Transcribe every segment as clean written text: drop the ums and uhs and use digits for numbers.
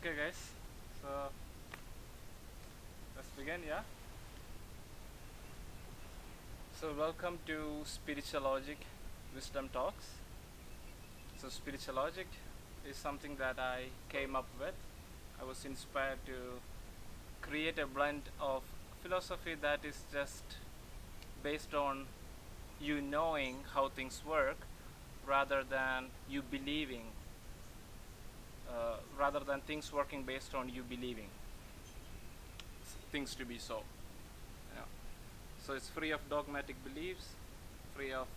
Okay, guys. So let's begin. Yeah. So welcome to Spiritualogic Wisdom Talks. So Spiritualogic is something that I came up with. I was inspired to create a blend of philosophy that is just based on you knowing how things work, rather than you believing, rather than things working based on you believing things to be so. You know. So it's free of dogmatic beliefs, free of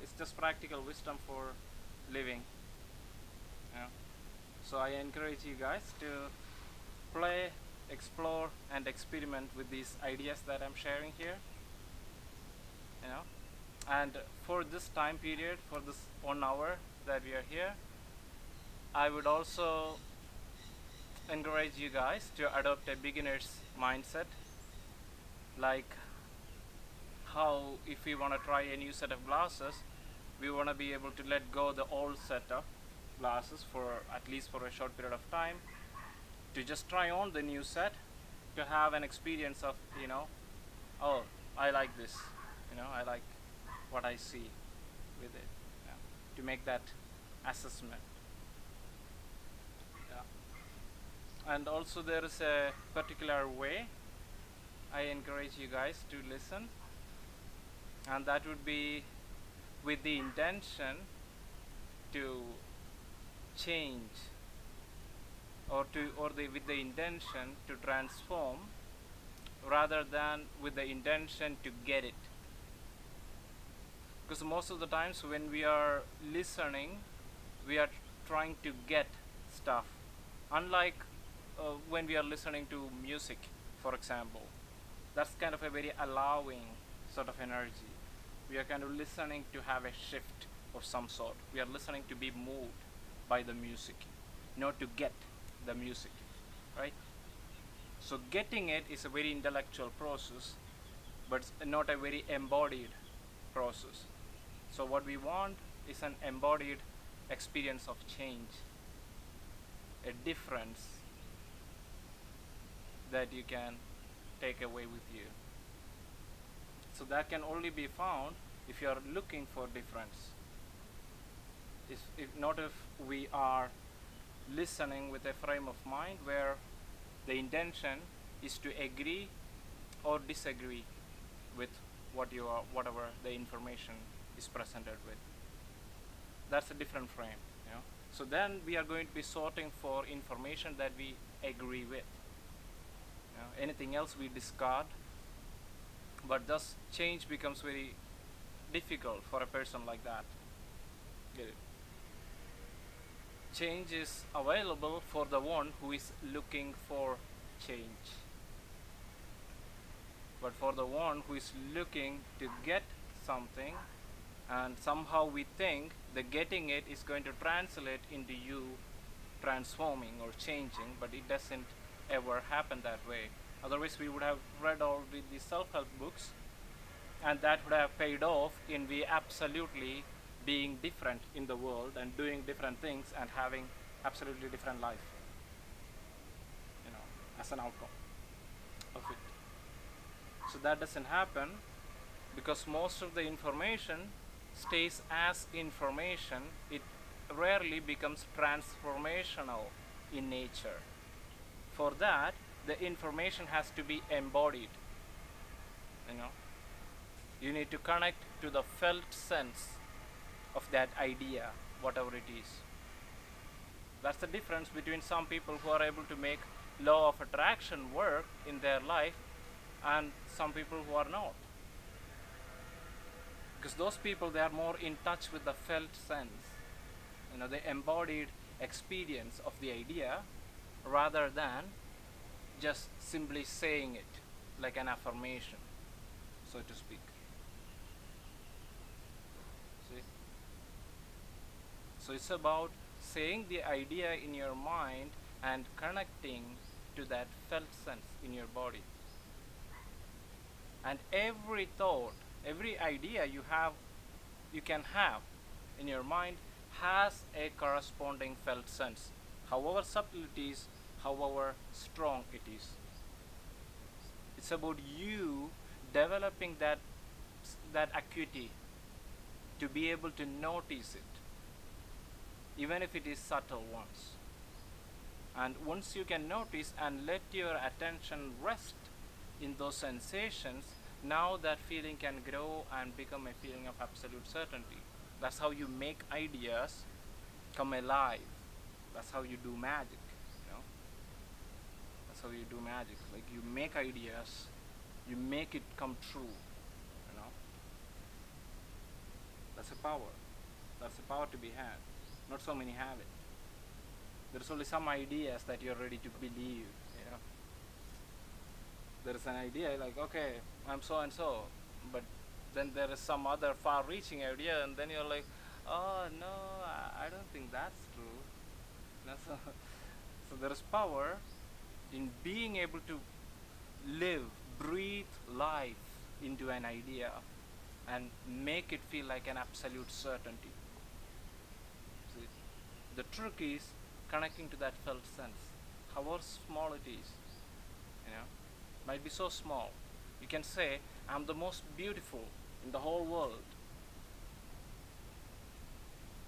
it's just practical wisdom for living. You know. So I encourage you guys to play, explore, and experiment with these ideas that I'm sharing here. You know, and for this time period, for this 1 hour that we are here, I would also encourage you guys to adopt a beginner's mindset, like how if we want to try a new set of glasses, we want to be able to let go the old set of glasses for at least for a short period of time, to just try on the new set, to have an experience of, oh, I like this, I like what I see with it, yeah, to make that assessment. Yeah. And also there is a particular way I encourage you guys to listen, and that would be with the intention to change, with the intention to transform, rather than with the intention to get it. Because most of the times when we are listening, we are trying to get stuff, unlike when we are listening to music, for example. That's kind of a very allowing sort of energy. We are kind of listening to have a shift of some sort. We are listening to be moved by the music, not to get the music, right? So getting it is a very intellectual process, but it's not a very embodied process. So what we want is an embodied experience of change, a difference that you can take away with you. So that can only be found if you are looking for difference. If not if we are listening with a frame of mind where the intention is to agree or disagree with whatever the information is presented with. That's a different frame. So then we are going to be sorting for information that we agree with. Anything else we discard. But thus change becomes very difficult for a person like that. Get it? Change is available for the one who is looking for change. But for the one who is looking to get something, and somehow we think the getting it is going to translate into you transforming or changing, but it doesn't ever happen that way. Otherwise we would have read all the self-help books, and that would have paid off in we absolutely being different in the world and doing different things and having absolutely different life, as an outcome of it. So that doesn't happen, because most of the information stays as information. It rarely becomes transformational in nature. For that, the information has to be embodied. You need to connect to the felt sense of that idea, whatever it is. That's the difference between some people who are able to make law of attraction work in their life and some people who are not. Because those people, they are more in touch with the felt sense, the embodied experience of the idea, rather than just simply saying it like an affirmation, so to speak. See? So it's about saying the idea in your mind and connecting to that felt sense in your body. And every thought, every idea you can have in your mind has a corresponding felt sense. However subtle it is, however strong it is. It's about you developing that acuity to be able to notice it, even if it is subtle ones. And once you can notice and let your attention rest in those sensations, now that feeling can grow and become a feeling of absolute certainty. That's how you make ideas come alive. That's how you do magic, you know. That's how you do magic. Like, you make ideas, you make it come true, you know. That's a power. That's a power to be had. Not so many have it. There's only some ideas that you're ready to believe, you know. There's an idea like, okay, I'm so and so, but then there is some other far-reaching idea, and then you're like, oh no, I don't think that's true. You know, so there is power in being able to live, breathe life into an idea and make it feel like an absolute certainty. See, the trick is connecting to that felt sense, however small it is, you know. Might be so small. You can say, I'm the most beautiful in the whole world.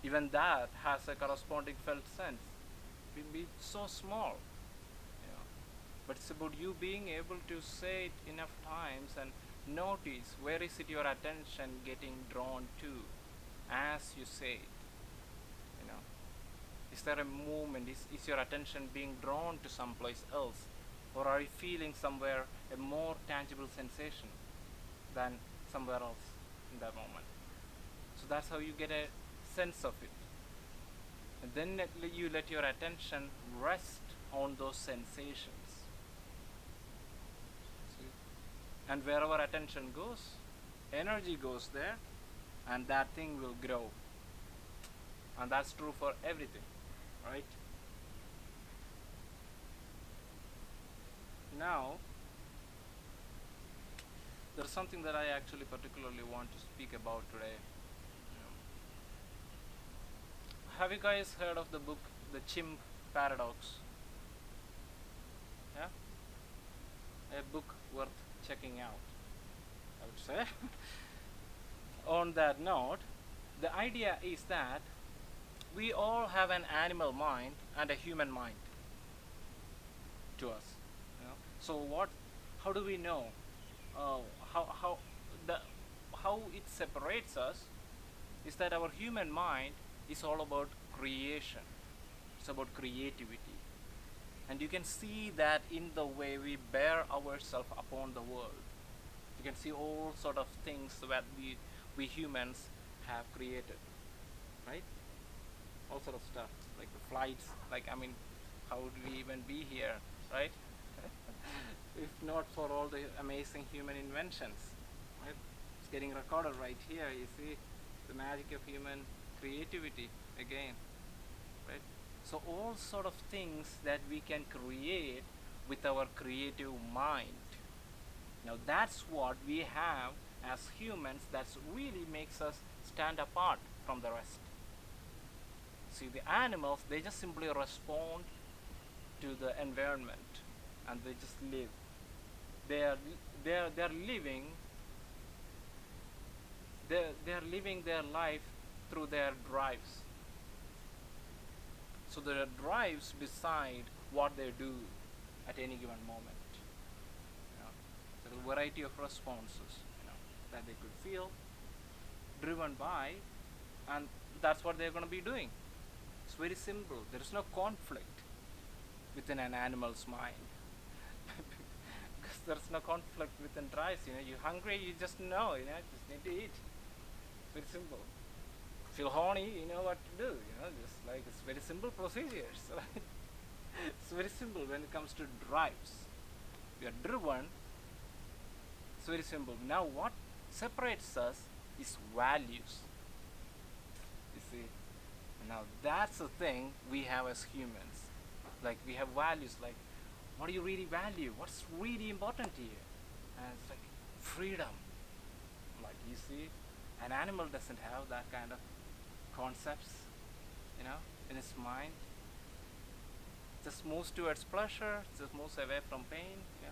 Even that has a corresponding felt sense. It be so small, you know. But it's about you being able to say it enough times and notice where is it your attention getting drawn to as you say it, you know. Is there a movement? Is your attention being drawn to someplace else? Or are you feeling somewhere a more tangible sensation than somewhere else in that moment? So that's how you get a sense of it. And then you let your attention rest on those sensations. See? And wherever attention goes, energy goes there, and that thing will grow. And that's true for everything, right? Now, there's something that I actually particularly want to speak about today. You know, have you guys heard of the book, The Chimp Paradox? Yeah? A book worth checking out, I would say. On that note, the idea is that we all have an animal mind and a human mind to us. So how do we know how it separates us is that our human mind is all about creation. It's about creativity. And you can see that in the way we bear ourselves upon the world. You can see all sort of things that we humans have created, right? All sort of stuff, like the flights, like, I mean, how would we even be here, right? If not for all the amazing human inventions, right? It's getting recorded right here. You see the magic of human creativity again, right? So all sort of things that we can create with our creative mind. Now that's what we have as humans that really makes us stand apart from the rest. See, the animals, they just simply respond to the environment and they just live. They're living their life through their drives. So their drives decide what they do at any given moment. You know, there's a variety of responses, you know, that they could feel driven by, and that's what they're going to be doing. It's very simple. There is no conflict within an animal's mind. Because there's no conflict within drives. You know, you're hungry, you just know, you know, just need to eat. It's very simple. Feel horny, you know what to do, you know, just like it's very simple procedures. Right? It's very simple when it comes to drives. We are driven. It's very simple. Now what separates us is values. You see, now that's the thing we have as humans. Like, we have values, like, what do you really value? What's really important to you? And it's like freedom. Like, you see, an animal doesn't have that kind of concepts, you know, in its mind. just moves towards pleasure, just moves away from pain. Yeah.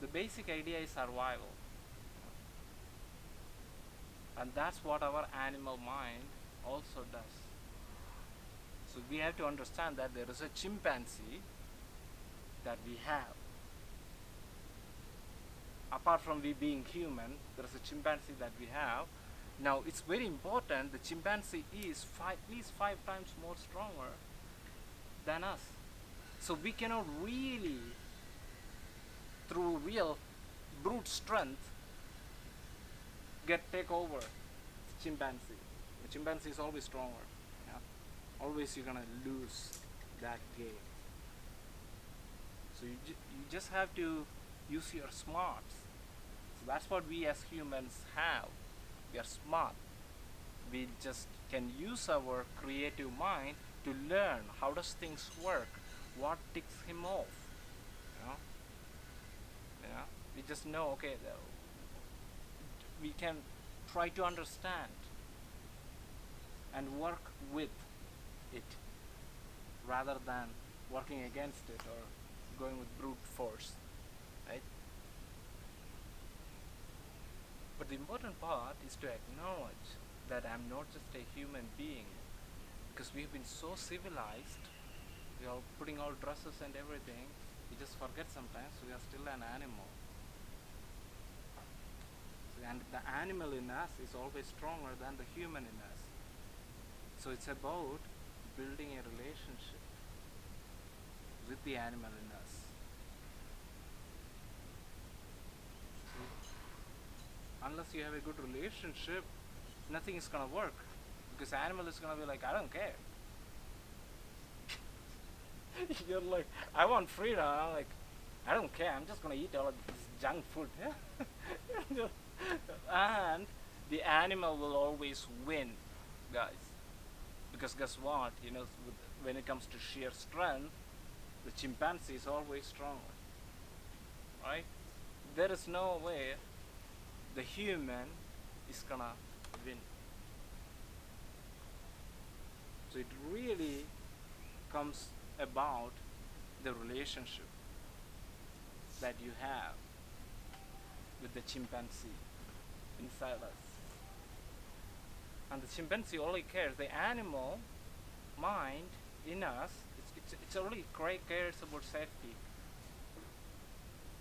The basic idea is survival. And that's what our animal mind also does. So we have to understand that there is a chimpanzee that we have. Apart from we being human, there is a chimpanzee that we have. Now it's very important, the chimpanzee is at least 5 times more stronger than us. So we cannot really, through real brute strength, take over the chimpanzee. The chimpanzee is always stronger. Yeah? Always you're gonna lose that game. So you just have to use your smarts. So that's what we as humans have. We are smart. We just can use our creative mind to learn how does things work, what ticks him off. We just know, okay, we can try to understand and work with it rather than working against it or going with brute force, right? But the important part is to acknowledge that I'm not just a human being, because we've been so civilized, we are putting on dresses and everything, we just forget sometimes we are still an animal. And the animal in us is always stronger than the human in us. So it's about building a relationship with the animal in us. See? Unless you have a good relationship, nothing is gonna work. Because the animal is gonna be like, I don't care. You're like, I want freedom. I'm like, I don't care. I'm just gonna eat all of this junk food. And the animal will always win, guys. Because guess what? When it comes to sheer strength, the chimpanzee is always stronger. Right? There is no way the human is gonna win. So it really comes about the relationship that you have with the chimpanzee inside us. And the chimpanzee only cares, the animal mind in us, it's only cares about safety.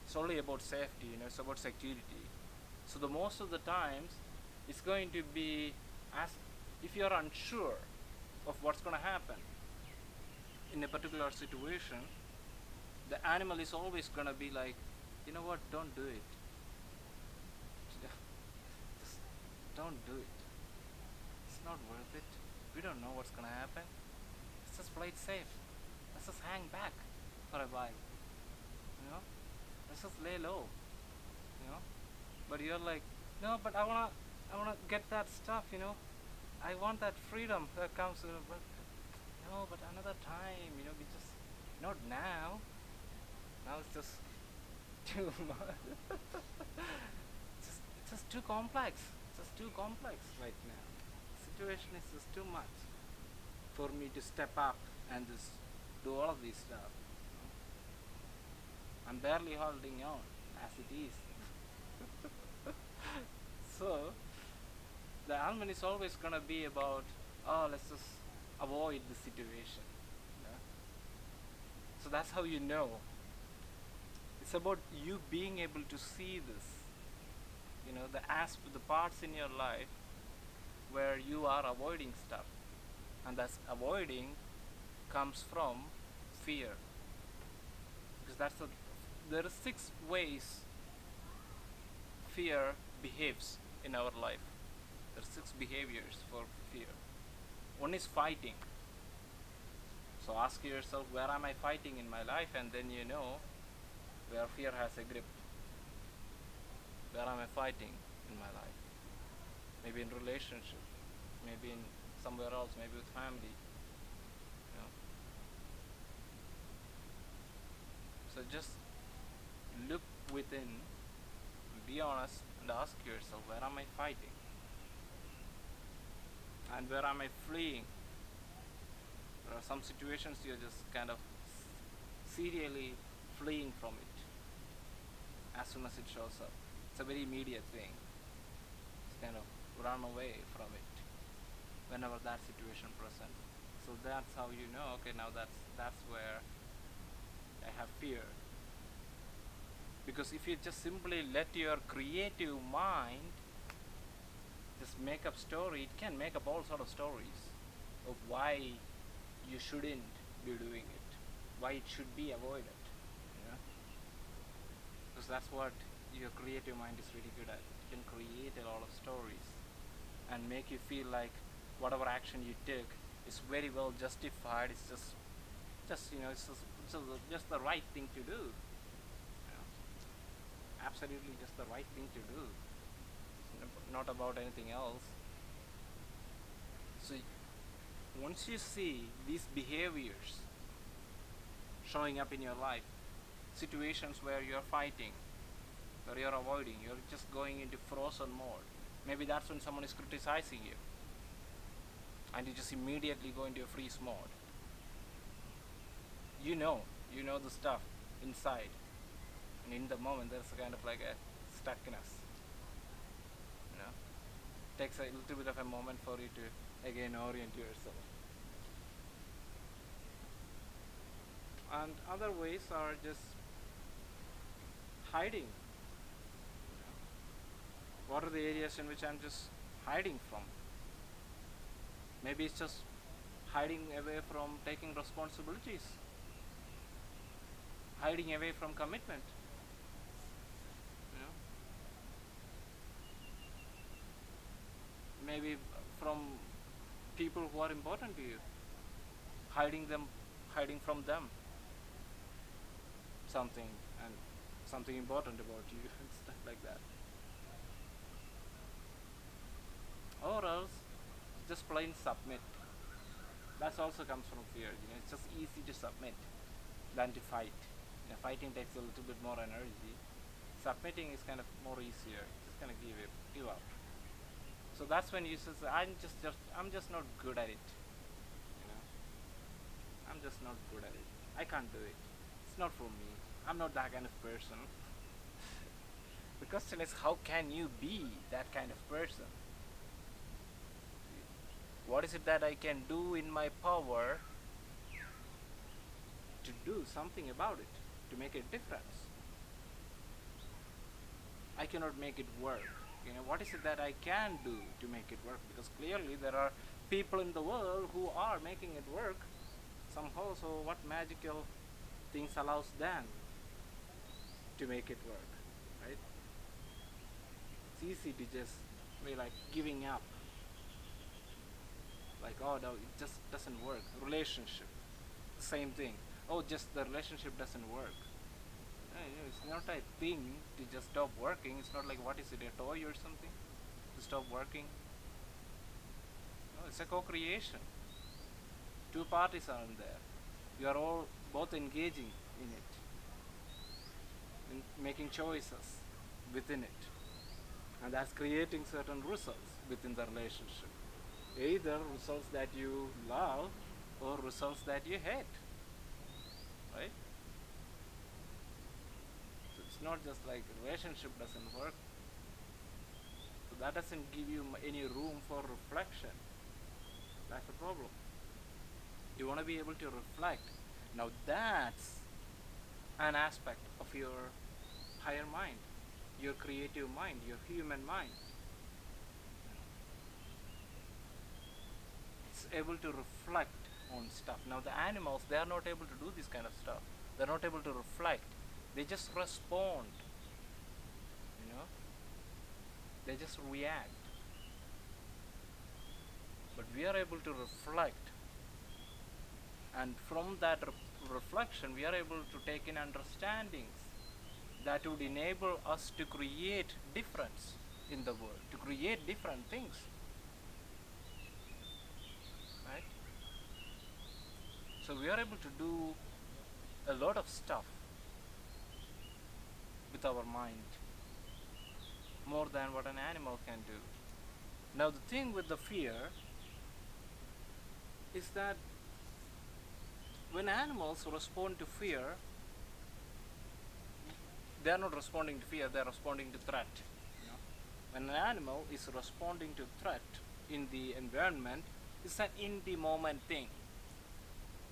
It's only about safety, it's about security. So the most of the times, it's going to be, as if you're unsure of what's going to happen in a particular situation, the animal is always going to be like, you know what, don't do it. Just don't do it. It's not worth it. We don't know what's going to happen. Let's just play it safe. Let's just hang back for a while. Let's just lay low. But you're like, no, but I wanna get that stuff, I want that freedom that comes, but no, but another time, we just, not now. Now it's just too much. It's just too complex. It's just too complex right now. The situation is just too much for me to step up and just do all of this stuff. I'm barely holding on as it is. So the element is always going to be about, let's just avoid the situation. So that's how you know. It's about you being able to see this, the parts in your life where you are avoiding stuff, and that's avoiding comes from fear, because there are 6 ways fear behaves in our life. There are 6 behaviors for fear. One is fighting. So ask yourself, where am I fighting in my life? And then you know where fear has a grip. Where am I fighting in my life? Maybe in relationship, maybe in somewhere else, maybe with family. So just look within, be honest, and ask yourself, where am I fighting? And where am I fleeing? There are some situations you're just kind of serially fleeing from it as soon as it shows up. It's a very immediate thing. It's kind of run away from it whenever that situation presents. So that's how you know, okay, now that's where I have fear. Because if you just simply let your creative mind just make up story, it can make up all sort of stories of why you shouldn't be doing it, why it should be avoided, you know? Because that's what your creative mind is really good at. It can create a lot of stories and make you feel like whatever action you took is very well justified. It's just you know, it's just the right thing to do. You know? Absolutely, just the right thing to do. It's not about anything else. So once you see these behaviors showing up in your life, situations where you're fighting, where you're avoiding, you're just going into frozen mode. Maybe that's when someone is criticizing you, and you just immediately go into a freeze mode. You know the stuff inside, and in the moment there's a kind of like a stuckness. You know, it takes a little bit of a moment for you to again orient yourself. And other ways are just hiding. You know, what are the areas in which I'm just hiding from? Maybe it's just hiding away from taking responsibilities, hiding away from commitment. You know, maybe from people who are important to you, hiding from them something important about you and stuff like that. Or else just plain submit. That also comes from fear. You know, it's just easy to submit than to fight. You know, fighting takes a little bit more energy. Submitting is kind of more easier. Just kind of give up. So that's when you say, I'm just not good at it. You know, I'm just not good at it. I can't do it. It's not for me. I'm not that kind of person. The question is, how can you be that kind of person? What is it that I can do in my power to do something about it, to make a difference? I cannot make it work. You know, what is it that I can do to make it work? Because clearly there are people in the world who are making it work somehow. So what magical things allows them to make it work, right? It's easy to just be like giving up. Like, oh no, it just doesn't work. Relationship, same thing. Oh, just the relationship doesn't work. It's not a thing to just stop working. It's not like, what is it, a toy or something to stop working? No, it's a co-creation. Two parties are in there. You are all both engaging in it, in making choices within it, and that's creating certain results within the relationship. Either results that you love or results that you hate, right? So it's not just like relationship doesn't work. So that doesn't give you any room for reflection. That's the problem. You want to be able to reflect. Now that's an aspect of your higher mind, your creative mind, your human mind. It's able to reflect on stuff. Now the animals, they are not able to do this kind of stuff. They're not able to reflect. They just respond. You know, they just react. But we are able to reflect, and from that reflection we are able to take in understandings that would enable us to create difference in the world, to create different things, right? So we are able to do a lot of stuff with our mind, more than what an animal can do. Now the thing with the fear is that when animals respond to fear, they are not responding to fear, they are responding to threat. You know? When an animal is responding to threat in the environment, it's an in the moment thing.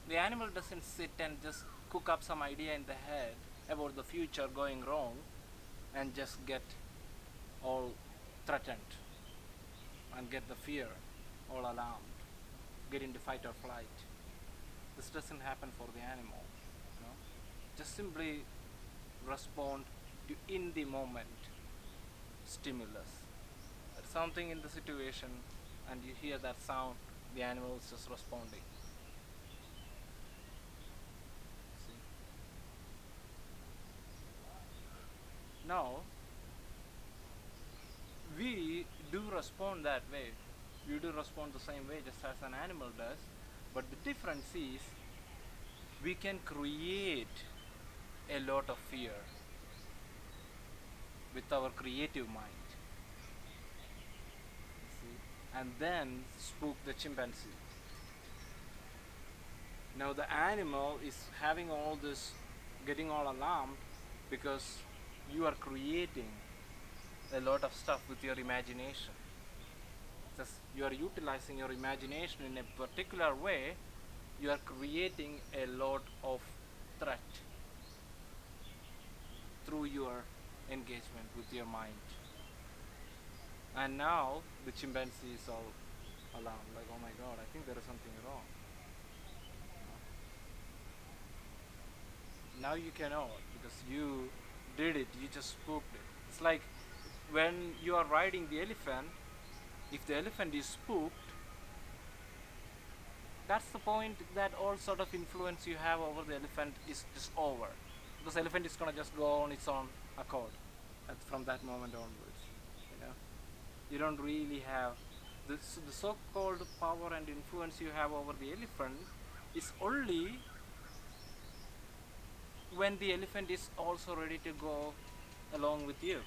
The animal doesn't sit and just cook up some idea in the head about the future going wrong and just get all threatened and get the fear, all alarmed, get into fight or flight. This doesn't happen for the animal. You know? Just simply respond to in the moment stimulus. There's something in the situation and you hear that sound, the animal is just responding. See? Now, we do respond that way. We do respond the same way just as an animal does. But the difference is we can create a lot of fear with our creative mind. See? And then spook the chimpanzee. Now the animal is having all this, getting all alarmed because you are creating a lot of stuff with your imagination. Just you are utilizing your imagination in a particular way, you are creating a lot of threat through your engagement with your mind. And now the chimpanzee is all alarmed, like, oh my god, I think there is something wrong. Now you cannot, because you did it, you just spooked it. It's like when you are riding the elephant, if the elephant is spooked, that's the point that all sort of influence you have over the elephant is just over. Because elephant is gonna just go on its own accord from that moment onwards. You know, you don't really have the so-called power and influence you have over the elephant is only when the elephant is also ready to go along with you.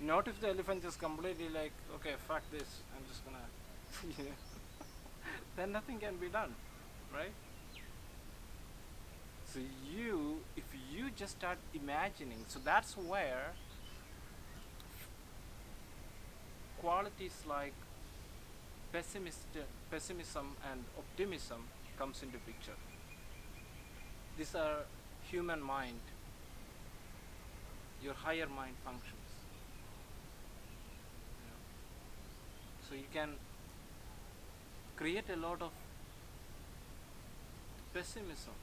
Not if the elephant is completely like, okay, fuck this, I'm just gonna, then nothing can be done, right? So if you just start imagining, so that's where qualities like pessimism and optimism comes into picture. These are human mind, your higher mind functions. You know? So you can create a lot of pessimism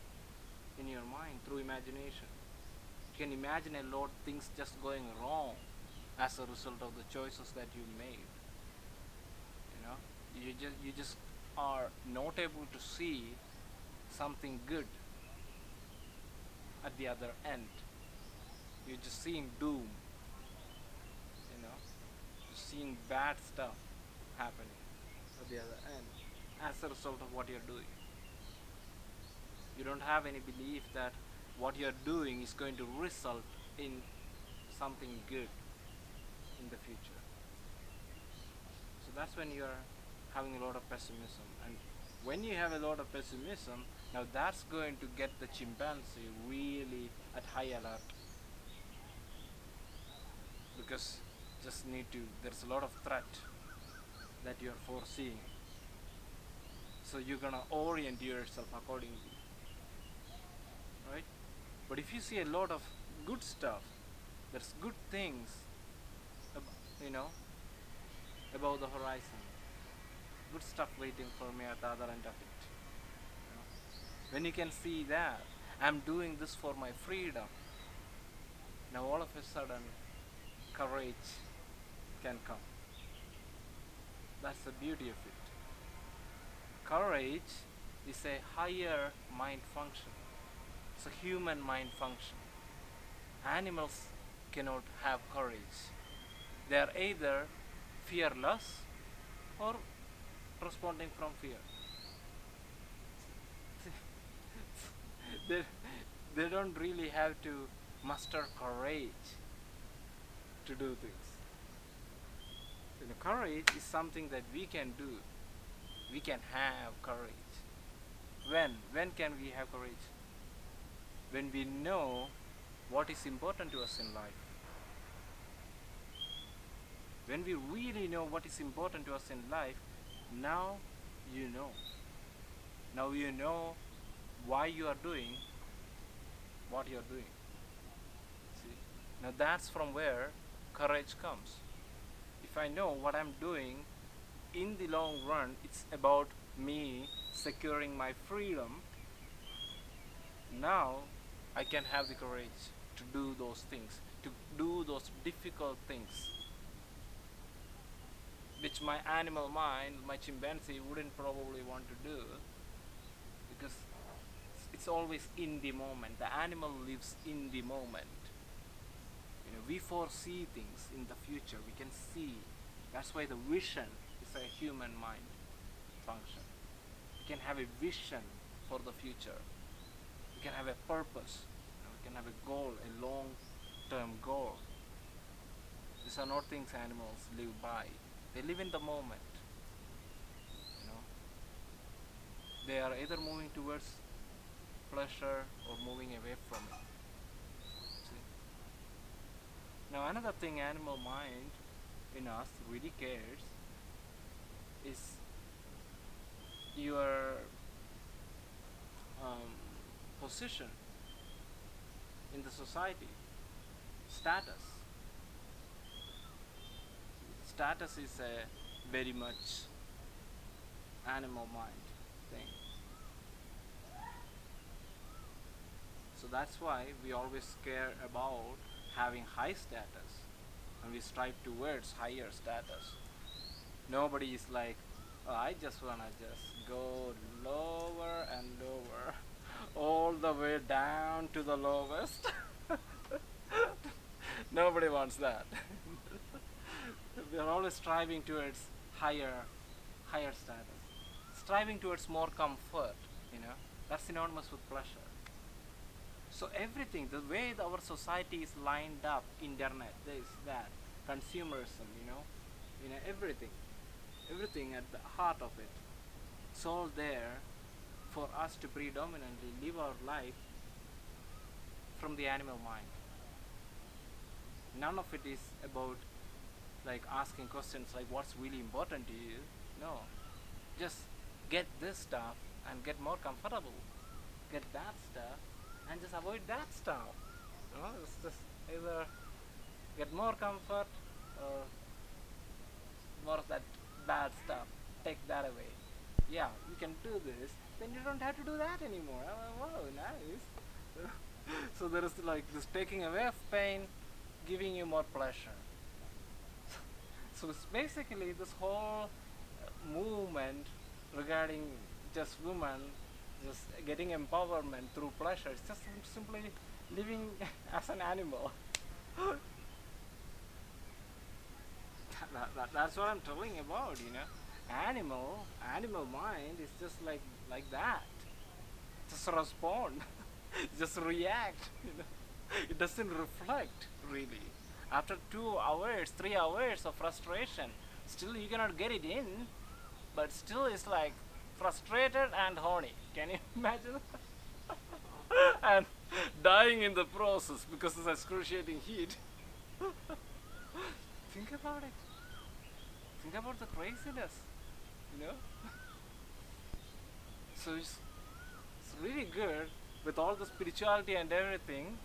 in your mind through imagination. You can imagine a lot of things just going wrong as a result of the choices that you made. You know, you just are not able to see something good at the other end. You're just seeing doom, you know, just seeing bad stuff happening at the other end as a result of what you're doing. You don't have any belief that what you're doing is going to result in something good in the future. So that's when you're having a lot of pessimism. And when you have a lot of pessimism, now that's going to get the chimpanzee really at high alert. Because there's a lot of threat that you're foreseeing. So you're gonna orient yourself accordingly. Right? But if you see a lot of good stuff, there's good things, you know, above the horizon. Good stuff waiting for me at the other end of it. You know? When you can see that, I'm doing this for my freedom. Now all of a sudden, courage can come. That's the beauty of it. Courage is a higher mind function. It's a human mind function. Animals cannot have courage. They are either fearless or responding from fear. they don't really have to muster courage to do things. You know, courage is something that we can do. We can have courage. When can we have courage? When we know what is important to us in life. When we really know what is important to us in life, now you know. Now you know why you are doing what you are doing. See? Now that's from where courage comes. If I know what I'm doing, in the long run, it's about me securing my freedom. Now I can have the courage to do those things, to do those difficult things, which my animal mind, my chimpanzee, wouldn't probably want to do, because it's always in the moment. The animal lives in the moment. We foresee things in the future. We can see. That's why the vision is a human mind function. We can have a vision for the future. We can have a purpose. We can have a goal, a long-term goal. These are not things animals live by. They live in the moment. They are either moving towards pleasure or moving away from it. See? Now another thing animal mind in us really cares is your position in the society, status. Status is a very much animal mind thing. So that's why we always care about having high status, and we strive towards higher status. Nobody is like, oh, I just wanna just go lower and lower, all the way down to the lowest. Nobody wants that. We are always striving towards higher status, striving towards more comfort. That's synonymous with pleasure. So everything, the way our society is lined up, internet, this, that, consumerism, everything at the heart of it, it's all there for us to predominantly live our life from the animal mind. None of it is about like asking questions like what's really important to you. No, just get this stuff and get more comfortable, get that stuff and just avoid that stuff. It's just either get more comfort or more of that bad stuff, take that away. Yeah, you can do this, then you don't have to do that anymore. Wow, nice. So there is like this taking away of pain, giving you more pleasure. So it's basically this whole movement regarding just women just getting empowerment through pleasure. It's just simply living as an animal. That's what I'm telling about, Animal mind is just like that. Just respond. Just react, It doesn't reflect really. After 2 hours, 3 hours of frustration, still you cannot get it in, but still it's like frustrated and horny. Can you imagine? And dying in the process because of excruciating heat. Think about it. Think about the craziness, So it's really good with all the spirituality and everything.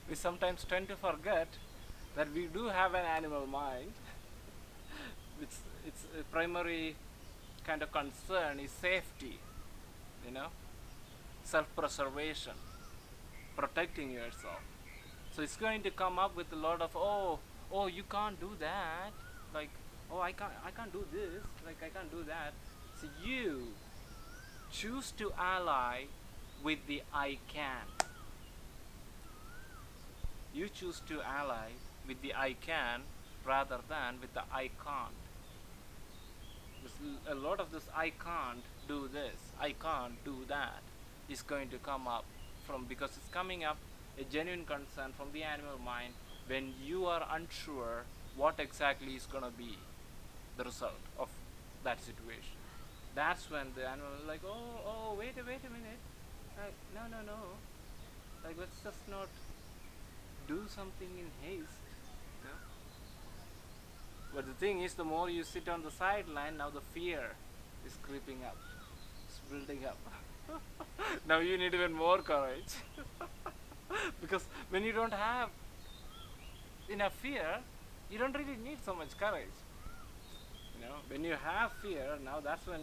We sometimes tend to forget that we do have an animal mind. Its primary kind of concern is safety, self-preservation, protecting yourself. So it's going to come up with a lot of oh you can't do that, like I can't do this, like I can't do that. So you choose to ally with the I can. You choose to ally with the I can rather than with the I can't. A lot of this I can't do this, I can't do that is going to come up because it's coming up a genuine concern from the animal mind when you are unsure what exactly is going to be the result of that situation. That's when the animal is like, oh, wait a minute. Like, no. Like, let's just not do something in haste. You know? But the thing is, the more you sit on the sideline, now the fear is creeping up. It's building up. Now you need even more courage. Because when you don't have enough fear, you don't really need so much courage. When you have fear, now that's when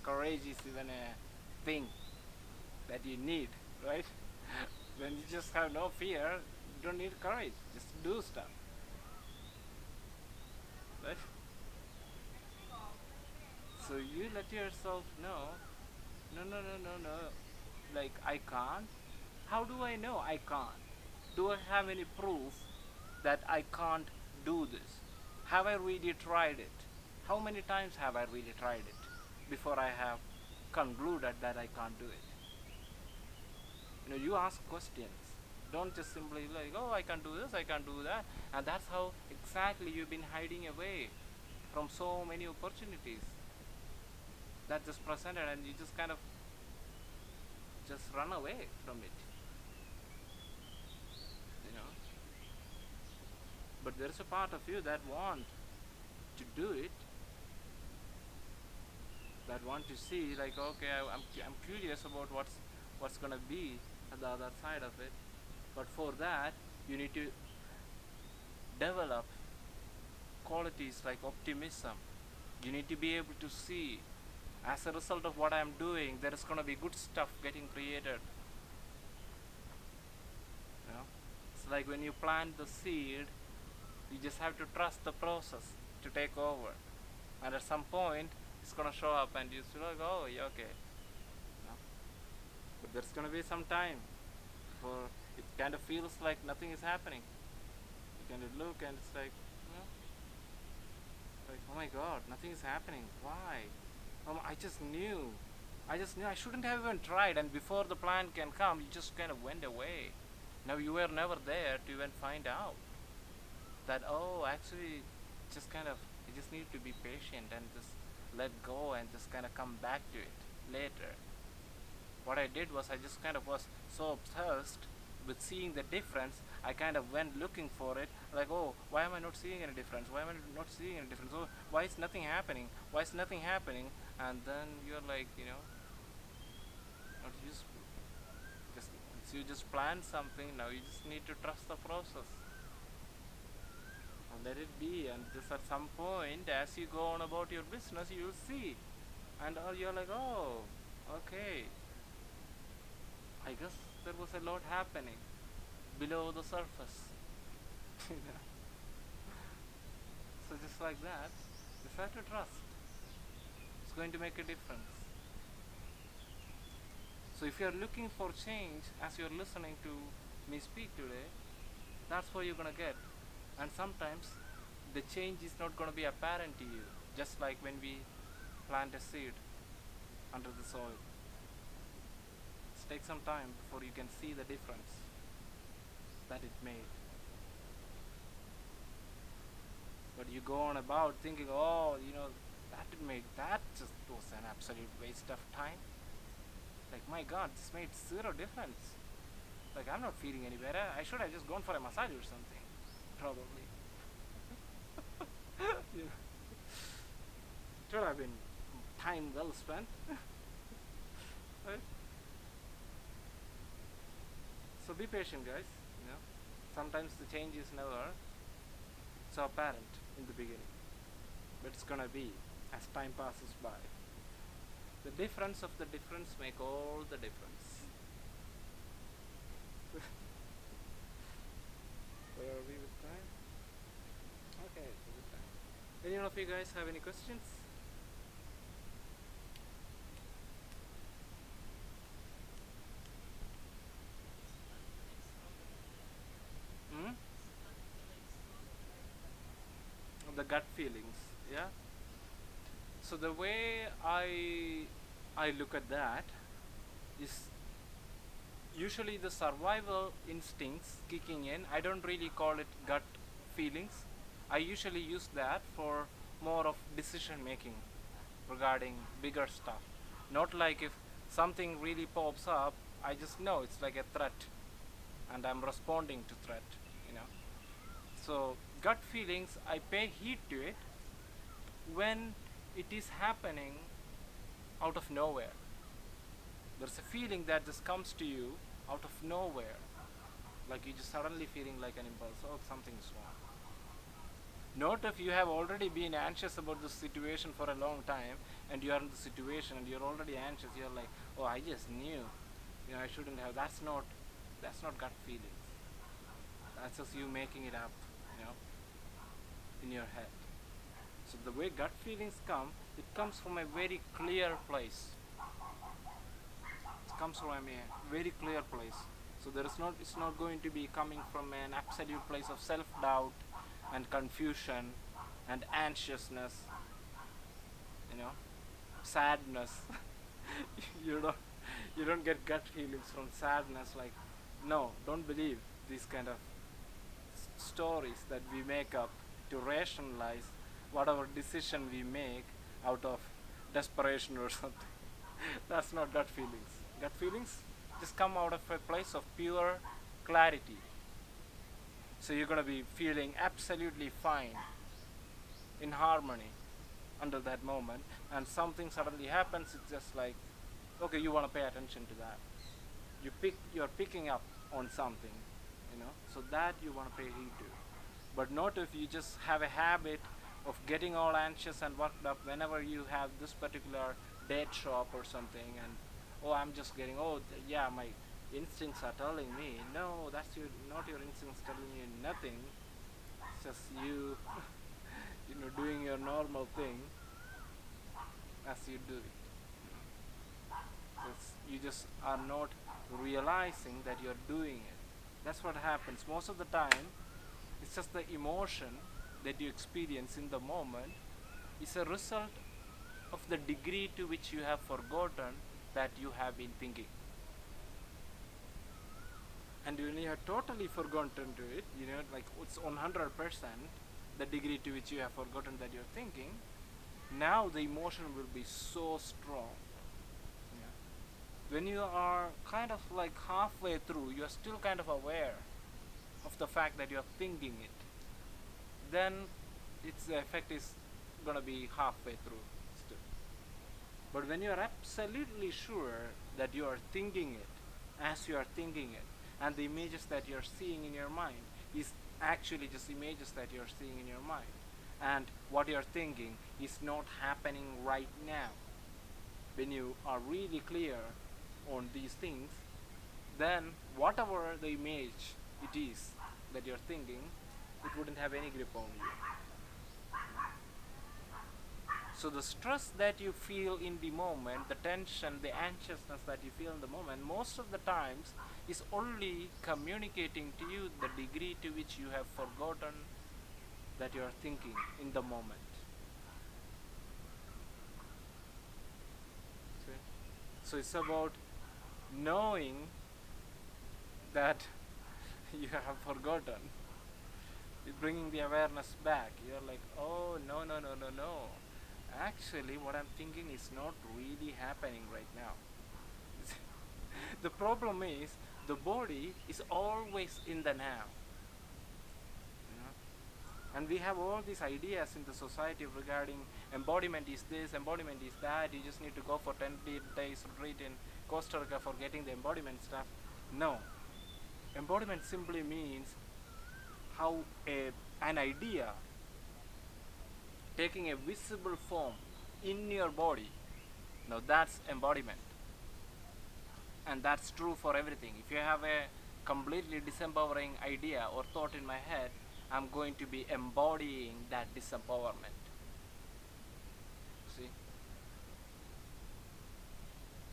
courage is even a thing that you need, right? When you just have no fear, you don't need courage. Just do stuff, right? So you let yourself know, no. Like, I can't. How do I know I can't? Do I have any proof that I can't do this? Have I really tried it? How many times have I really tried it before I have concluded that I can't do it? You ask questions. Don't just simply like, oh, I can't do this, I can't do that. And that's how exactly you've been hiding away from so many opportunities that just presented, and you just kind of just run away from it. you know but there's a part of you that want to do it, that want to see, like, okay, I'm curious about what's gonna be at the other side of it. But for that, you need to develop qualities like optimism. You need to be able to see, as a result of what I'm doing, there is gonna be good stuff getting created. It's like when you plant the seed, you just have to trust the process to take over, and at some point it's gonna show up, and you feel like, oh, yeah, okay. But there's gonna be some time for it kind of feels like nothing is happening. You kind of look and it's like, like, oh my god, nothing is happening. Why? I just knew I shouldn't have even tried, and before the plan can come, you just kind of went away. Now you were never there to even find out that, oh, actually, just kind of, you just need to be patient and just let go and just kind of come back to it later. What I did was, I just kind of was so obsessed with seeing the difference, I kind of went looking for it, like, oh, why am I not seeing any difference? Why am I not seeing any difference? Oh, why is nothing happening? Why is nothing happening? And then you're like, not useful. Just you just plan something, now you just need to trust the process. And let it be, and just at some point, as you go on about your business, you'll see. And you're like, oh, okay. I guess there was a lot happening below the surface. So just like that, just have to trust. It's going to make a difference. So if you're looking for change as you're listening to me speak today, that's what you're going to get. And sometimes the change is not going to be apparent to you, just like when we plant a seed under the soil. It takes some time before you can see the difference that it made. But you go on about thinking, oh, that just was an absolute waste of time. Like, my god, this made zero difference. Like, I'm not feeling any better. I should have just gone for a massage or something. Probably. It should have been time well spent. Right? So be patient, guys. Sometimes the change is never so apparent in the beginning, but it's gonna be as time passes by. The difference of the difference make all the difference. Where are we with time? Okay, it's a good time. Any of you guys have any questions? The gut feelings, yeah. So the way I look at that is usually the survival instincts kicking in. I don't really call it gut feelings. I usually use that for more of decision making. regarding bigger stuff. Not like if something really pops up, I just know it's like a threat and I'm responding to threat, you know. So gut feelings, I pay heed to it when it is happening out of nowhere. There's a feeling that just comes to you out of nowhere, like you just suddenly feeling like an impulse, oh, something's wrong. Not if you have already been anxious about the situation for a long time and you are in the situation and you're already anxious, you're like, oh, I just knew, I shouldn't have. That's not gut feelings. That's just you making it up, in your head. So the way gut feelings come, it comes from a very clear place. It comes from a very clear place. So it's not going to be coming from an absolute place of self-doubt and confusion and anxiousness, sadness. you don't you don't get gut feelings from sadness. Like, no, don't believe these kind of stories that we make up to rationalize whatever decision we make out of desperation or something. That's not gut feelings. Gut feelings just come out of a place of pure clarity. So you're going to be feeling absolutely fine, in harmony under that moment, and something suddenly happens. It's just like, okay, you want to pay attention to that. You're picking up on something, so that you want to pay heed to. But not if you just have a habit of getting all anxious and worked up whenever you have this particular date shop or something, and I'm just getting, yeah, my instincts are telling me. No, that's not your instincts telling you nothing. It's just you, doing your normal thing as you do it. You just are not realizing that you're doing it. That's what happens most of the time. It's just the emotion that you experience in the moment is a result of the degree to which you have forgotten that you have been thinking. And when you have totally forgotten to it, like it's 100% the degree to which you have forgotten that you're thinking, now the emotion will be so strong. When you are kind of like halfway through, you're still kind of aware of the fact that you're thinking it, then the effect is going to be halfway through still. But when you're absolutely sure that you are thinking it as you are thinking it, and the images that you're seeing in your mind is actually just images that you're seeing in your mind, and what you're thinking is not happening right now, when you are really clear on these things, then whatever the image it is that you're thinking, it wouldn't have any grip on you. So the stress that you feel in the moment, the tension, the anxiousness that you feel in the moment, most of the times is only communicating to you the degree to which you have forgotten that you are thinking in the moment. See? So it's about knowing that you have forgotten. Bringing the awareness back. You're like, oh, no. Actually, what I'm thinking is not really happening right now. The problem is, the body is always in the now. And we have all these ideas in the society regarding embodiment is this, embodiment is that. You just need to go for 10 days retreat in Costa Rica for getting the embodiment stuff. No. Embodiment simply means how an idea taking a visible form in your body. Now that's embodiment. And that's true for everything. If you have a completely disempowering idea or thought in my head, I'm going to be embodying that disempowerment. See?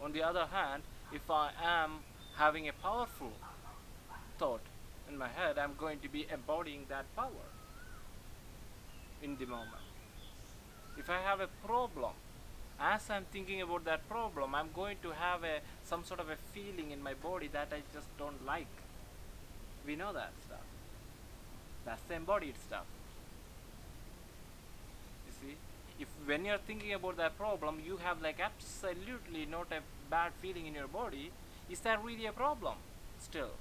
On the other hand, if I am having a powerful thought in my head, I'm going to be embodying that power in the moment. If I have a problem, as I'm thinking about that problem, I'm going to have some sort of a feeling in my body that I just don't like. We know that stuff. That's the embodied stuff. You see? If when you're thinking about that problem, you have like absolutely not a bad feeling in your body, is that really a problem still?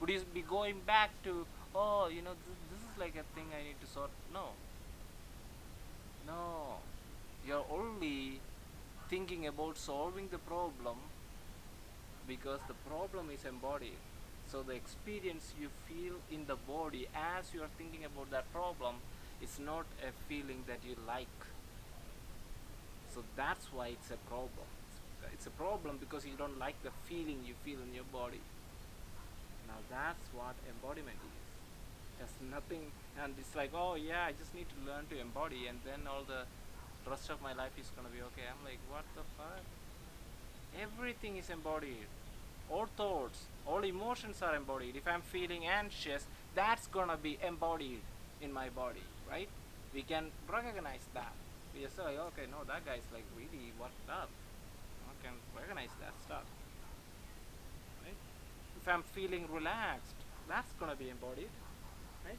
Would you be going back to, oh, this is like a thing I need to sort? No. No. You're only thinking about solving the problem because the problem is embodied. So the experience you feel in the body as you are thinking about that problem is not a feeling that you like. So that's why it's a problem. It's a problem because you don't like the feeling you feel in your body. Now that's what embodiment is. There's nothing, and it's like, oh yeah, I just need to learn to embody, and then all the rest of my life is gonna be okay. I'm like, what the fuck? Everything is embodied. All thoughts, all emotions are embodied. If I'm feeling anxious, that's gonna be embodied in my body, right? We can recognize that. We just say, okay, no, that guy's like really worked up. I can recognize that stuff, right? If I'm feeling relaxed, that's gonna be embodied, right?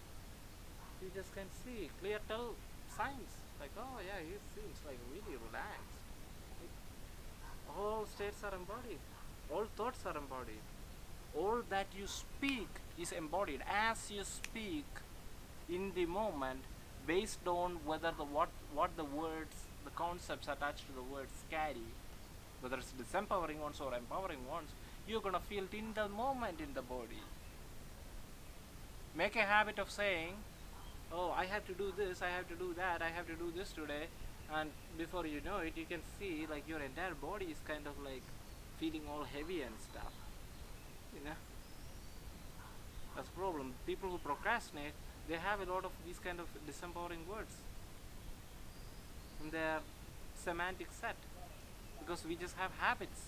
You just can see clear tell signs like, oh yeah, he seems like really relaxed. Right? All states are embodied. All thoughts are embodied. All that you speak is embodied. As you speak in the moment, based on whether what the words, the concepts attached to the words carry, whether it's disempowering ones or empowering ones, you're gonna feel it in the moment in the body. Make a habit of saying, oh, I have to do this, I have to do that, I have to do this today, and before you know it, you can see like your entire body is kind of like feeling all heavy and stuff. That's the problem. People who procrastinate, they have a lot of these kind of disempowering words in their semantic set, because we just have habits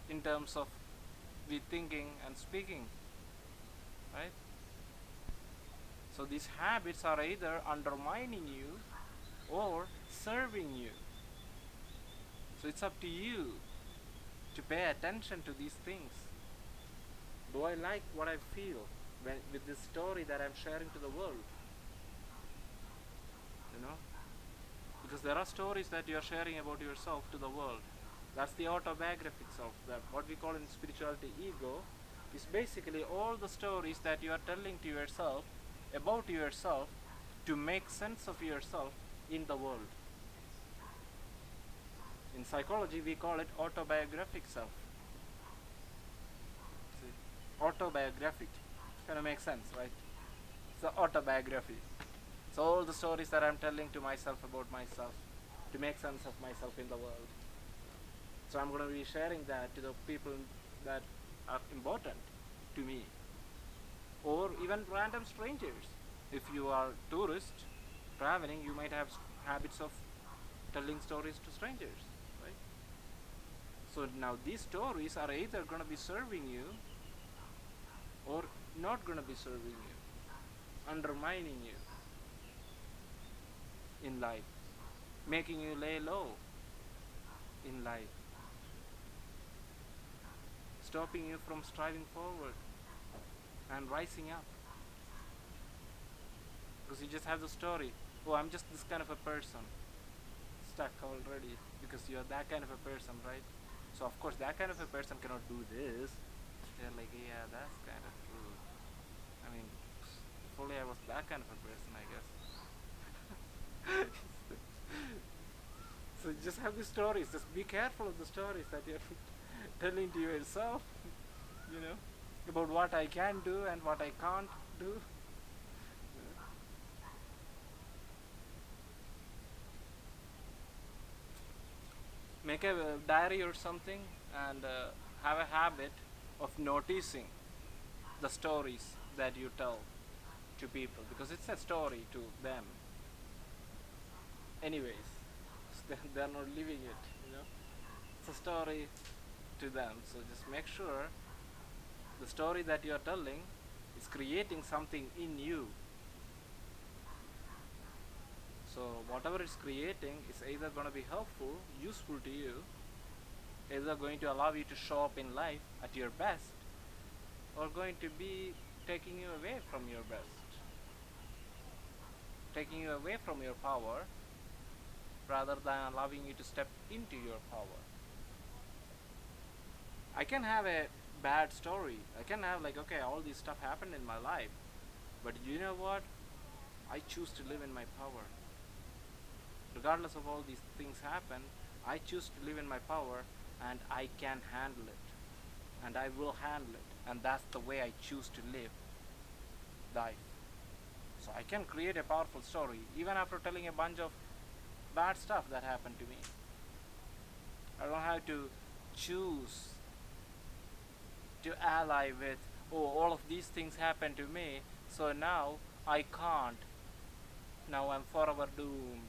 in terms of we thinking and speaking, right? So these habits are either undermining you or serving you. So it's up to you to pay attention to these things. Do I like what I feel with this story that I'm sharing to the world? Because there are stories that you're sharing about yourself to the world. That's the autobiography itself. That what we call in spirituality ego is basically all the stories that you are telling to yourself about yourself to make sense of yourself in the world. In psychology, we call it autobiographic self. See, autobiographic kind of makes sense, right? It's the autobiography. So all the stories that I'm telling to myself about myself to make sense of myself in the world. So I'm going to be sharing that to the people that are important to me, or even random strangers. If you are a tourist traveling, you might have habits of telling stories to strangers, right? So now these stories are either going to be serving you or not going to be serving you, undermining you in life, making you lay low in life, stopping you from striving forward and rising up. Because you just have the story, oh, I'm just this kind of a person, stuck already, because you're that kind of a person, right? So of course that kind of a person cannot do this. They're like, yeah, that's kind of true. I mean, if only I was that kind of a person, I guess. So you just have the stories. Just be careful of the stories that you're telling to yourself, about what I can do and what I can't do. Make a diary or something and have a habit of noticing the stories that you tell to people, because it's a story to them anyways. They're not living it. It's a story to them. So just make sure the story that you're telling is creating something in you. So whatever it's creating is either going to be helpful, useful to you, either going to allow you to show up in life at your best, or going to be taking you away from your best, taking you away from your power, rather than allowing you to step into your power. I can have a bad story. I can have like, okay, all this stuff happened in my life, but you know what? I choose to live in my power. Regardless of all these things happen, I choose to live in my power, and I can handle it, and I will handle it, and that's the way I choose to live life. So I can create a powerful story even after telling a bunch of bad stuff that happened to me. I don't have to choose to ally with, oh, all of these things happened to me, so now I can't. Now I'm forever doomed.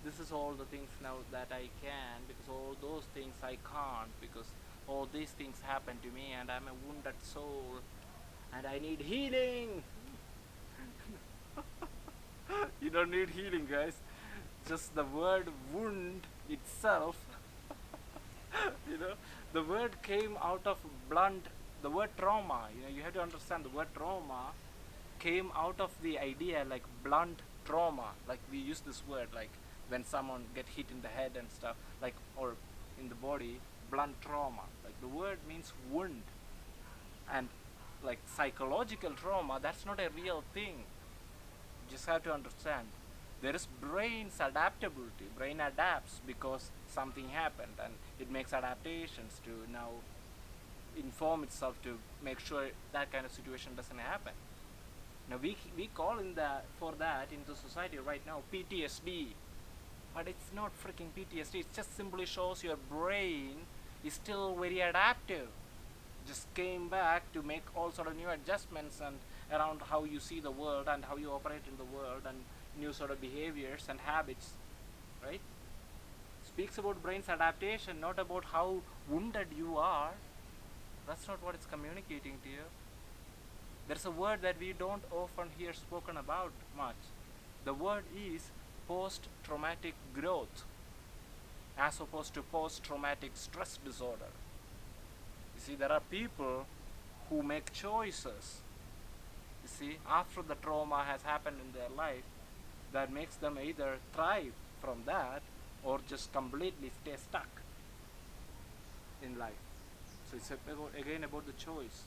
This is all the things now that I can, because all those things I can't, because all these things happened to me and I'm a wounded soul and I need healing. You don't need healing, guys. Just the word wound itself, you know, the word came out of blunt, the word trauma, you have to understand the word trauma came out of the idea like blunt trauma. Like we use this word like when someone get hit in the head and stuff, like, or in the body, blunt trauma. Like the word means wound. And like psychological trauma, that's not a real thing. You just have to understand. There is brain's adaptability. Brain adapts because something happened and it makes adaptations to now inform itself to make sure that kind of situation doesn't happen. Now we call in that for that into society right now PTSD, but it's not freaking PTSD. It just simply shows your brain is still very adaptive. Just came back to make all sort of new adjustments and around how you see the world and how you operate in the world and new sort of behaviors and habits, right? Speaks about brain's adaptation, not about how wounded you are. That's not what it's communicating to you. There's a word that we don't often hear spoken about much. The word is post-traumatic growth, as opposed to post-traumatic stress disorder. You see, there are people who make choices, you see, after the trauma has happened in their life, that makes them either thrive from that or just completely stay stuck in life. So it's again about the choice,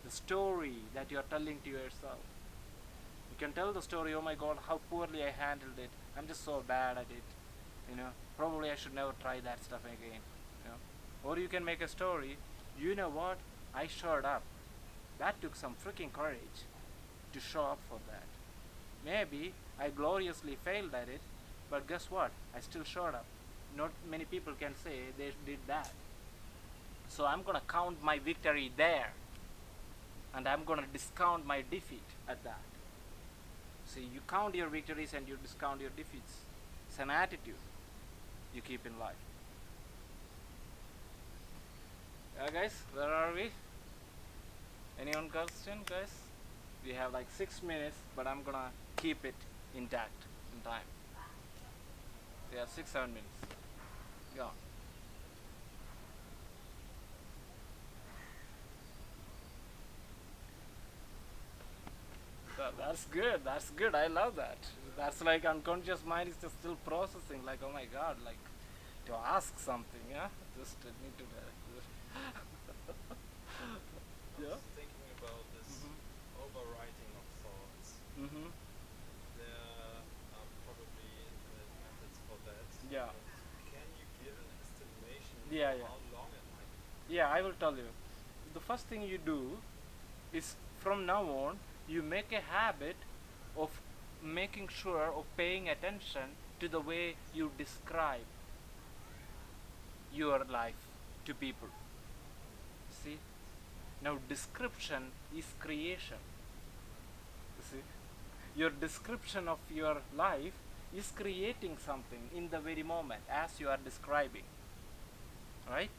the story that you are telling to yourself. You can tell the story, oh my god, how poorly I handled it, I'm just so bad at it, probably I should never try that stuff again, or you can make a story, you know what, I showed up. That took some freaking courage to show up for that. Maybe I gloriously failed at it, but guess what, I still showed up. Not many people can say they did that. So I'm gonna count my victory there, and I'm gonna discount my defeat at that. See, you count your victories and you discount your defeats. It's an attitude you keep in life. Yeah, guys, where are we? Anyone question, guys? We have like 6 minutes, but I'm gonna keep it intact in time. Yeah, 6-7 minutes. Go on. That's good. That's good. I love that. That's like unconscious mind is just still processing. Like, oh my god, like to ask something. Yeah, just need to. Yeah. Thinking about this overwriting of thoughts. There are probably infinite methods for that. Yeah. But can you give an estimation Yeah, of how long it might be? Yeah, I will tell you. The first thing you do is from now on you make a habit of making sure of paying attention to the way you describe your life to people. See? Now description is creation. You see? Your description of your life is creating something in the very moment as you are describing. Right?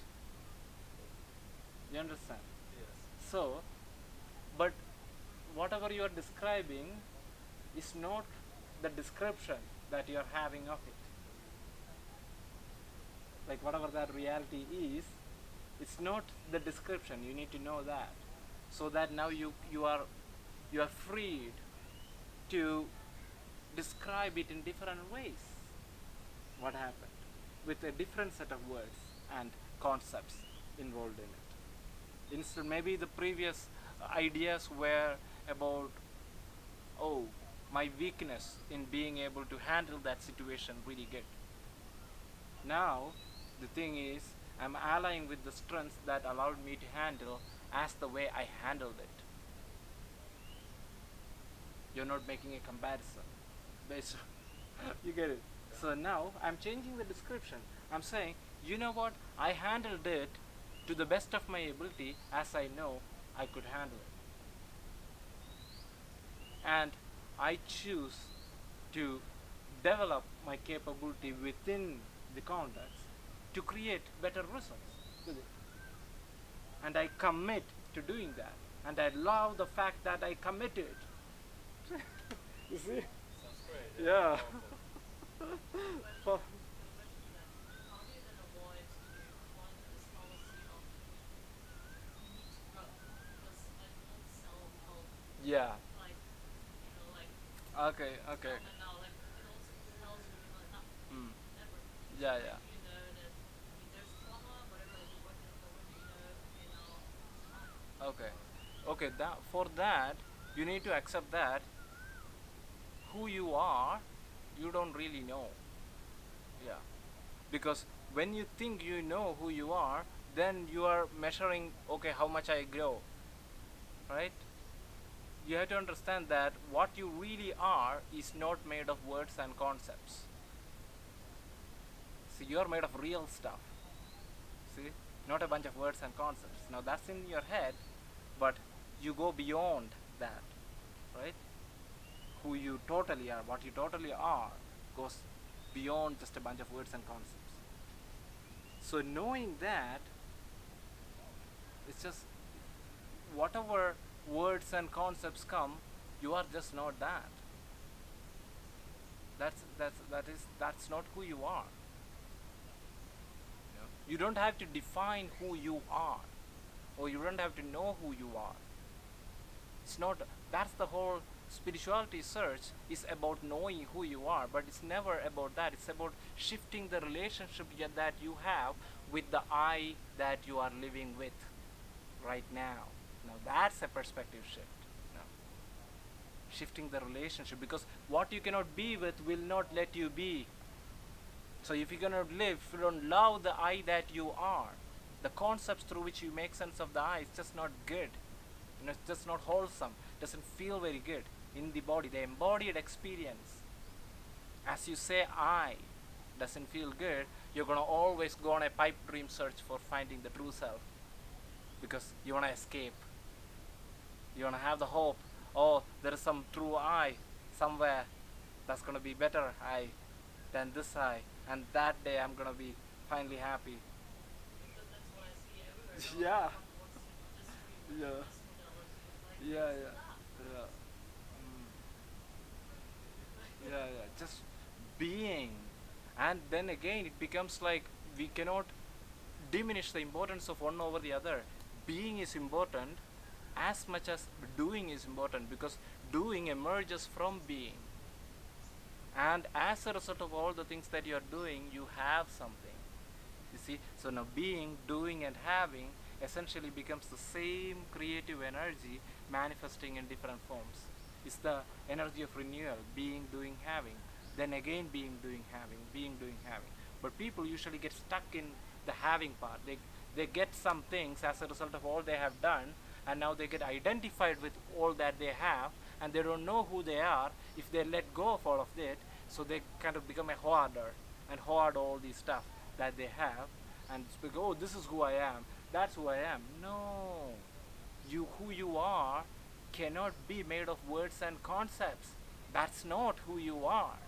You understand? Yes. So, but whatever you are describing is not the description that you are having of it. Like whatever that reality is, it's not the description. You need to know that, so that now you are freed to describe it in different ways. what happened with a different set of words and concepts involved in it. Instead, maybe the previous ideas were about, oh, my weakness in being able to handle that situation really good. Now, the thing is, I'm allying with the strengths that allowed me to handle as the way I handled it. You're not making a comparison. Based you get it. So now I'm changing the description. I'm saying, you know what? I handled it to the best of my ability as I know I could handle it. And I choose to develop my capability within the context to create better results with it. And I commit to doing that. And I love the fact that I committed. You see? Sounds great. Yeah. Powerful. Yeah. Okay, okay. Mm. Yeah, yeah. Okay. Okay, that for that you need to accept that who you are, you don't really know. Yeah. Because when you think you know who you are, then you are measuring, okay, how much I grow. Right? You have to understand that what you really are is not made of words and concepts. See, you are made of real stuff. See? Not a bunch of words and concepts. Now that's in your head, but you go beyond that. Right? Who you totally are, what you totally are, goes beyond just a bunch of words and concepts. So knowing that, it's just whatever words and concepts come, you are just not that. That's not who you are. You don't have to define who you are, or you don't have to know who you are. It's not. That's the whole spirituality search is about knowing who you are, but it's never about that. It's about shifting the relationship that you have with the I that you are living with right now. Now that's a perspective shift. Now, shifting the relationship, because what you cannot be with will not let you be. So if you cannot live, if you don't love the I that you are, the concepts through which you make sense of the I is just not good. It's just not wholesome. Doesn't feel very good in the body. The embodied experience, as you say I, doesn't feel good. You're gonna always go on a pipe dream search for finding the true self, because you wanna escape. You wanna have the hope. Oh, there is some true I somewhere that's gonna be better I than this I, and that day I'm gonna be finally happy. Yeah. Yeah. Yeah, yeah, yeah. Mm. Yeah, yeah. Just being, and then again it becomes like we cannot diminish the importance of one over the other. Being is important as much as doing is important, because doing emerges from being, and as a result of all the things that you are doing, you have something. You see, so now being, doing, and having essentially becomes the same creative energy manifesting in different forms. It's the energy of renewal: being, doing, having, then again being, doing, having, being, doing, having. But people usually get stuck in the having part. They get some things as a result of all they have done, and now they get identified with all that they have, and they don't know who they are if they let go of all of that. So they kind of become a hoarder and hoard all these stuff that they have, and speak, oh, this is who I am, that's who I am. No, who you are cannot be made of words and concepts. That's not who you are.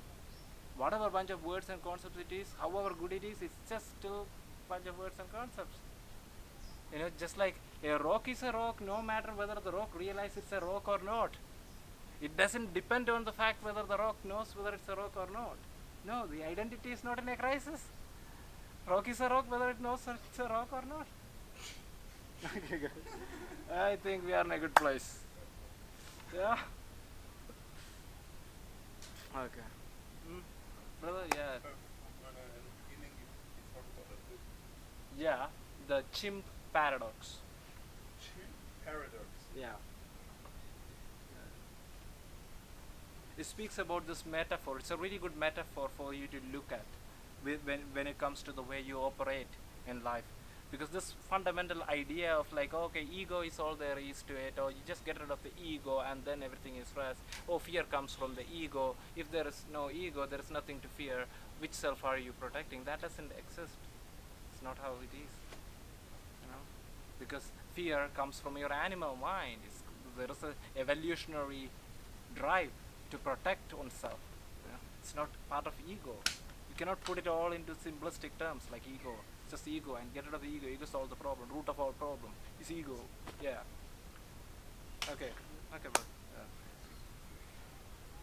Whatever bunch of words and concepts it is, however good it is, it's just still bunch of words and concepts. Just like a rock is a rock, no matter whether the rock realizes it's a rock or not. It doesn't depend on the fact whether the rock knows whether it's a rock or not. No, the identity is not in a crisis. Rock is a rock whether it knows it's a rock or not. Okay, good. I think we are in a good place. Yeah. Okay. Brother, yeah. Yeah, the chimp paradox. Chimp Paradox. Yeah. It speaks about this metaphor. It's a really good metaphor for you to look at when it comes to the way you operate in life. Because this fundamental idea of like, okay, ego is all there is to it, or you just get rid of the ego and then everything is rest. Oh, fear comes from the ego. If there is no ego, there is nothing to fear. Which self are you protecting? That doesn't exist. It's not how it is. You know? Because fear comes from your animal mind. There is a evolutionary drive to protect oneself. You know? It's not part of ego. You cannot put it all into simplistic terms like ego. It's just ego, and get rid of the ego. Ego solves the problem. Root of all problem is ego. Yeah. Okay. Okay, bro.